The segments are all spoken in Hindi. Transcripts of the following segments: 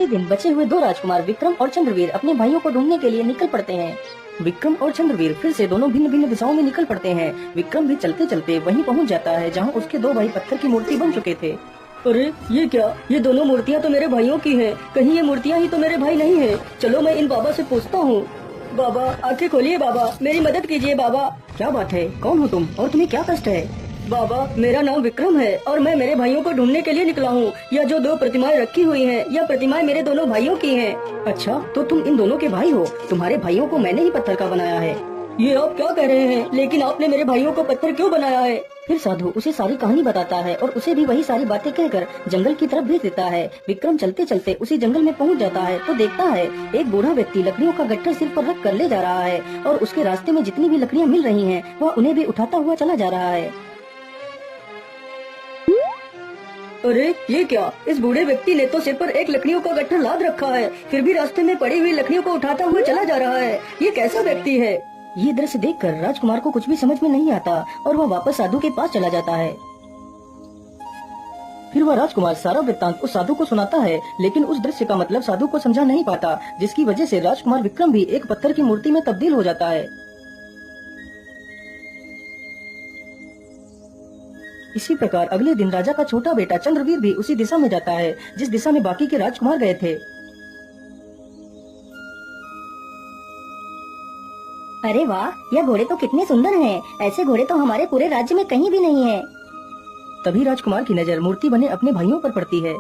एक दिन बचे हुए दो राजकुमार विक्रम और चंद्रवीर अपने भाइयों को ढूंढने के लिए निकल पड़ते हैं। विक्रम और चंद्रवीर फिर से दोनों भिन्न भिन्न दिशाओं में निकल पड़ते हैं। विक्रम भी चलते चलते वहीं पहुंच जाता है जहां उसके दो भाई पत्थर की मूर्ति बन चुके थे। अरे ये क्या, ये दोनों मूर्तियाँ तो मेरे भाइयों की है। कहीं ये मूर्तियाँ ही तो मेरे भाई नहीं है। चलो मैं इन बाबा से पूछता हूँ। बाबा आंखें खोलिए बाबा, मेरी मदद कीजिए बाबा। क्या बात है, कौन हो तुम और तुम्हें क्या कष्ट है? बाबा मेरा नाम विक्रम है और मैं मेरे भाइयों को ढूंढने के लिए निकला हूँ। यह जो दो प्रतिमाएं रखी हुई हैं, यह प्रतिमाएं मेरे दोनों भाइयों की हैं। अच्छा, तो तुम इन दोनों के भाई हो। तुम्हारे भाइयों को मैंने ही पत्थर का बनाया है। ये आप क्या कह रहे हैं? लेकिन आपने मेरे भाइयों को पत्थर क्यों बनाया है? फिर साधु उसे सारी कहानी बताता है और उसे भी वही सारी बातें कहकर जंगल की तरफ भेज देता है। विक्रम चलते चलते उसी जंगल में पहुंच जाता है तो देखता है एक बूढ़ा व्यक्ति लकड़ियों का गट्ठर सिर पर रख कर ले जा रहा है और उसके रास्ते में जितनी भी लकड़ियाँ मिल रही हैं वह उन्हें भी उठाता हुआ चला जा रहा है। अरे ये क्या, इस बूढ़े व्यक्ति ने तो सिर पर एक लकड़ियों का गट्ठर लाद रखा है, फिर भी रास्ते में पड़ी हुई लकड़ियों को उठाता हुआ चला जा रहा है। ये कैसा व्यक्ति है? ये दृश्य देखकर राजकुमार को कुछ भी समझ में नहीं आता और वह वापस साधु के पास चला जाता है। फिर वह राजकुमार सारा वृत्तांत उस साधु को सुनाता है, लेकिन उस दृश्य का मतलब साधु को समझा नहीं पाता, जिसकी वजह से राजकुमार विक्रम भी एक पत्थर की मूर्ति में तब्दील हो जाता है। इसी प्रकार अगले दिन राजा का छोटा बेटा चंद्रवीर भी उसी दिशा में जाता है जिस दिशा में बाकी के राजकुमार गए थे। अरे वाह, यह घोड़े तो कितने सुंदर हैं। ऐसे घोड़े तो हमारे पूरे राज्य में कहीं भी नहीं है। तभी राजकुमार की नजर मूर्ति बने अपने भाइयों पर पड़ती है।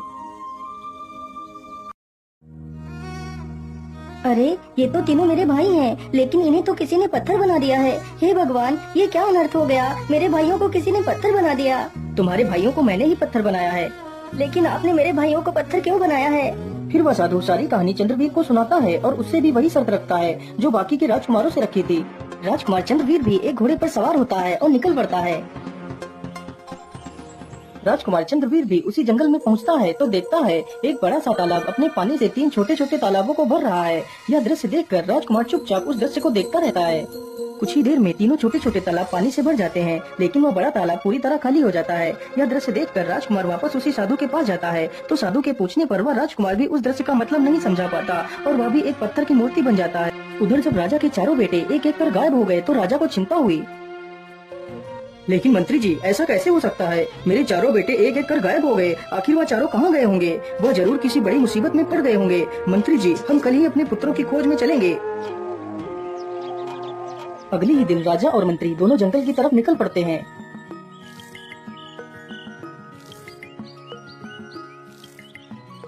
अरे ये तो तीनों मेरे भाई हैं, लेकिन इन्हें तो किसी ने पत्थर बना दिया है। हे भगवान, ये क्या अनर्थ हो गया? मेरे भाइयों को किसी ने पत्थर बना दिया। तुम्हारे भाइयों को मैंने ही पत्थर बनाया है। लेकिन आपने मेरे भाइयों को पत्थर क्यों बनाया है? फिर वह साधु सारी कहानी चंद्रवीर को सुनाता है और उससे भी वही शर्त रखता है जो बाकी के राजकुमारों से रखी थी। राजकुमार चंद्रवीर भी एक घोड़े पर सवार होता है और निकल पड़ता है। राजकुमार चंद्रवीर भी उसी जंगल में पहुंचता है तो देखता है एक बड़ा सा तालाब अपने पानी से तीन छोटे छोटे तालाबों को भर रहा है। यह दृश्य देखकर राजकुमार चुपचाप उस दृश्य को देखता रहता है। कुछ ही देर में तीनों छोटे छोटे तालाब पानी से भर जाते हैं, लेकिन वह बड़ा तालाब पूरी तरह खाली हो जाता है। यह दृश्य देखकर राजकुमार वापस उसी साधु के पास जाता है तो साधु के पूछने पर वह राजकुमार भी उस दृश्य का मतलब नहीं समझा पाता और वह भी एक पत्थर की मूर्ति बन जाता है। उधर जब राजा के चारों बेटे एक एक कर गायब हो गए तो राजा को चिंता हुई। लेकिन मंत्री जी, ऐसा कैसे हो सकता है? मेरे चारों बेटे एक एक कर गायब हो गए। आखिर वह चारों कहाँ गए होंगे? वह जरूर किसी बड़ी मुसीबत में पड़ गए होंगे। मंत्री जी, हम कल ही अपने पुत्रों की खोज में चलेंगे। अगले ही दिन राजा और मंत्री दोनों जंगल की तरफ निकल पड़ते हैं।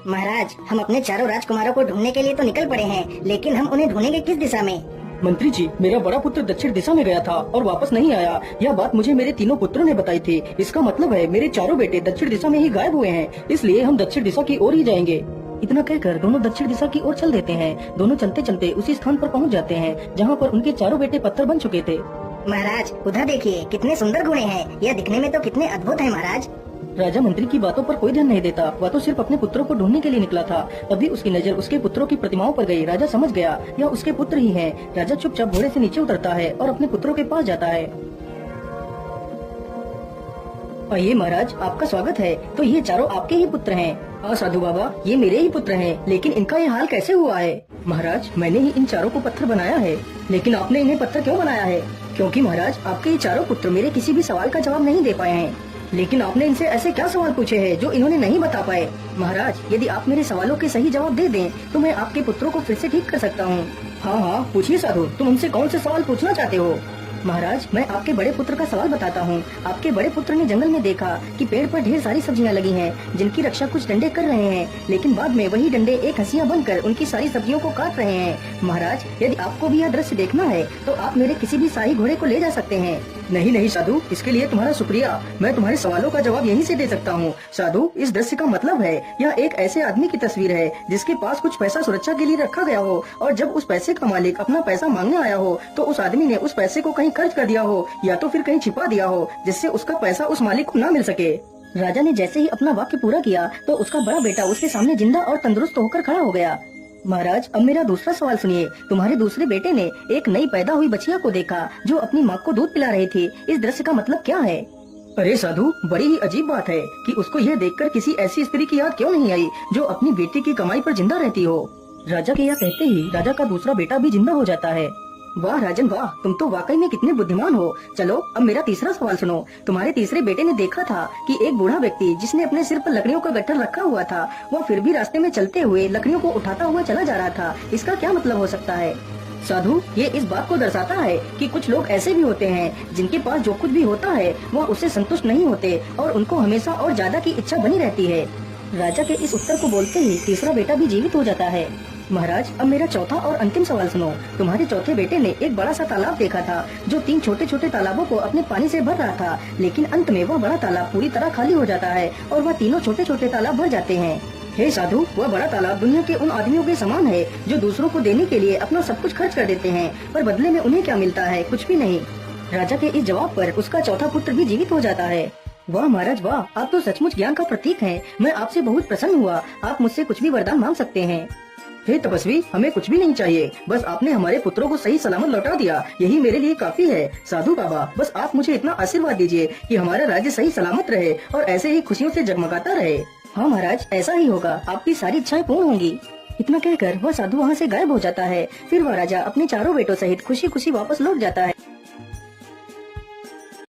महाराज, हम अपने चारों राजकुमारों को ढूंढने के लिए तो निकल पड़े हैं, लेकिन हम उन्हें ढूंढेंगे किस दिशा में? मंत्री जी, मेरा बड़ा पुत्र दक्षिण दिशा में गया था और वापस नहीं आया। यह बात मुझे मेरे तीनों पुत्रों ने बताई थी। इसका मतलब है मेरे चारों बेटे दक्षिण दिशा में ही गायब हुए हैं, इसलिए हम दक्षिण दिशा की ओर ही जाएंगे। इतना कहकर दोनों दक्षिण दिशा की ओर चल देते हैं। दोनों चलते चलते उसी स्थान पर पहुंच जाते हैं जहां पर उनके चारों बेटे पत्थर बन चुके थे। महाराज, उधर देखिए, कितने सुंदर घोड़े हैं। यह दिखने में तो कितने अद्भुत है महाराज। राजा मंत्री की बातों पर कोई ध्यान नहीं देता। वह तो सिर्फ अपने पुत्रों को ढूंढने के लिए निकला था। तभी उसकी नजर उसके पुत्रों की प्रतिमाओं पर गई। राजा समझ गया यह उसके पुत्र ही हैं। राजा चुपचाप घोड़े से नीचे उतरता है और अपने पुत्रों के पास जाता है। आइए महाराज, आपका स्वागत है। तो ये चारों आपके ही पुत्र हैं? हाँ साधु बाबा, ये मेरे ही पुत्र हैं, लेकिन इनका ये हाल कैसे हुआ है? महाराज, मैंने ही इन चारों को पत्थर बनाया है। लेकिन आपने इन्हें पत्थर क्यों बनाया है? क्योंकि महाराज, आपके ये चारों पुत्र मेरे किसी भी सवाल का जवाब नहीं दे पाए हैं। लेकिन आपने इनसे ऐसे क्या सवाल पूछे हैं जो इन्होंने नहीं बता पाए? महाराज, यदि आप मेरे सवालों के सही जवाब दे दें तो मैं आपके पुत्रों को फिर से ठीक कर सकता हूँ। हाँ हाँ, पूछिए साधु, तुम हमसे कौन से सवाल पूछना चाहते हो? महाराज, मैं आपके बड़े पुत्र का सवाल बताता हूँ। आपके बड़े पुत्र ने जंगल में देखा कि पेड़ पर ढेर सारी सब्जियाँ लगी हैं, जिनकी रक्षा कुछ डंडे कर रहे हैं, लेकिन बाद में वही डंडे एक हंसिया बनकर उनकी सारी सब्जियों को काट रहे हैं। महाराज, यदि आपको भी यह दृश्य देखना है तो आप मेरे किसी भी शाही घोड़े को ले जा सकते हैं। नहीं नहीं साधु, इसके लिए तुम्हारा शुक्रिया। मैं तुम्हारे सवालों का जवाब यहीं से दे सकता हूँ। साधु, इस दृश्य का मतलब है यह एक ऐसे आदमी की तस्वीर है जिसके पास कुछ पैसा सुरक्षा के लिए रखा गया हो और जब उस पैसे का मालिक अपना पैसा मांगने आया हो तो उस आदमी ने उस पैसे को कहीं खर्च कर दिया हो या तो फिर कहीं छिपा दिया हो, जिससे उसका पैसा उस मालिक को न मिल सके। राजा ने जैसे ही अपना वाक्य पूरा किया तो उसका बड़ा बेटा उसके सामने जिंदा और तंदुरुस्त होकर खड़ा हो गया। महाराज, अब मेरा दूसरा सवाल सुनिए। तुम्हारे दूसरे बेटे ने एक नई पैदा हुई बच्चिया को देखा जो अपनी माँ को दूध पिला रही थी। इस दृश्य का मतलब क्या है? अरे साधु, बड़ी ही अजीब बात है कि उसको यह देखकर किसी ऐसी स्त्री की याद क्यों नहीं आई जो अपनी बेटी की कमाई पर जिंदा रहती हो। राजा के यह कहते ही राजा का दूसरा बेटा भी जिंदा हो जाता है। वाह राजन वाह, तुम तो वाकई में कितने बुद्धिमान हो। चलो अब मेरा तीसरा सवाल सुनो। तुम्हारे तीसरे बेटे ने देखा था कि एक बूढ़ा व्यक्ति जिसने अपने सिर पर लकड़ियों का गट्ठर रखा हुआ था, वह फिर भी रास्ते में चलते हुए लकड़ियों को उठाता हुआ चला जा रहा था। इसका क्या मतलब हो सकता है? साधु, ये इस बात को दर्शाता है कि कुछ लोग ऐसे भी होते हैं जिनके पास जो कुछ भी होता है वह उससे संतुष्ट नहीं होते और उनको हमेशा और ज्यादा की इच्छा बनी रहती है। राजा के इस उत्तर को बोलते ही तीसरा बेटा भी जीवित हो जाता है। महाराज, अब मेरा चौथा और अंतिम सवाल सुनो। तुम्हारे चौथे बेटे ने एक बड़ा सा तालाब देखा था जो 3 छोटे छोटे तालाबों को अपने पानी से भर रहा था, लेकिन अंत में वह बड़ा तालाब पूरी तरह खाली हो जाता है और वह तीनों छोटे छोटे तालाब भर जाते हैं। हे साधु, वह बड़ा तालाब दुनिया के उन आदमियों के समान है जो दूसरों को देने के लिए अपना सब कुछ खर्च कर देते हैं, पर बदले में उन्हें क्या मिलता है? कुछ भी नहीं। राजा के इस जवाब पर उसका चौथा पुत्र भी जीवित हो जाता है। वाह महाराज वाह, आप तो सचमुच ज्ञान का प्रतीक हैं। मैं आपसे बहुत प्रसन्न हुआ। आप मुझसे कुछ भी वरदान मांग सकते हैं। हे तपस्वी, हमें कुछ भी नहीं चाहिए, बस आपने हमारे पुत्रों को सही सलामत लौटा दिया, यही मेरे लिए काफी है। साधु बाबा, बस आप मुझे इतना आशीर्वाद दीजिए कि हमारा राज्य सही सलामत रहे और ऐसे ही खुशियों से जगमगाता रहे। हाँ महाराज, ऐसा ही होगा, आपकी सारी इच्छाएं पूर्ण होंगी। इतना कहकर वह साधु वहाँ से गायब हो जाता है। फिर वह राजा अपने चारों बेटों सहित खुशी खुशी वापस लौट जाता है।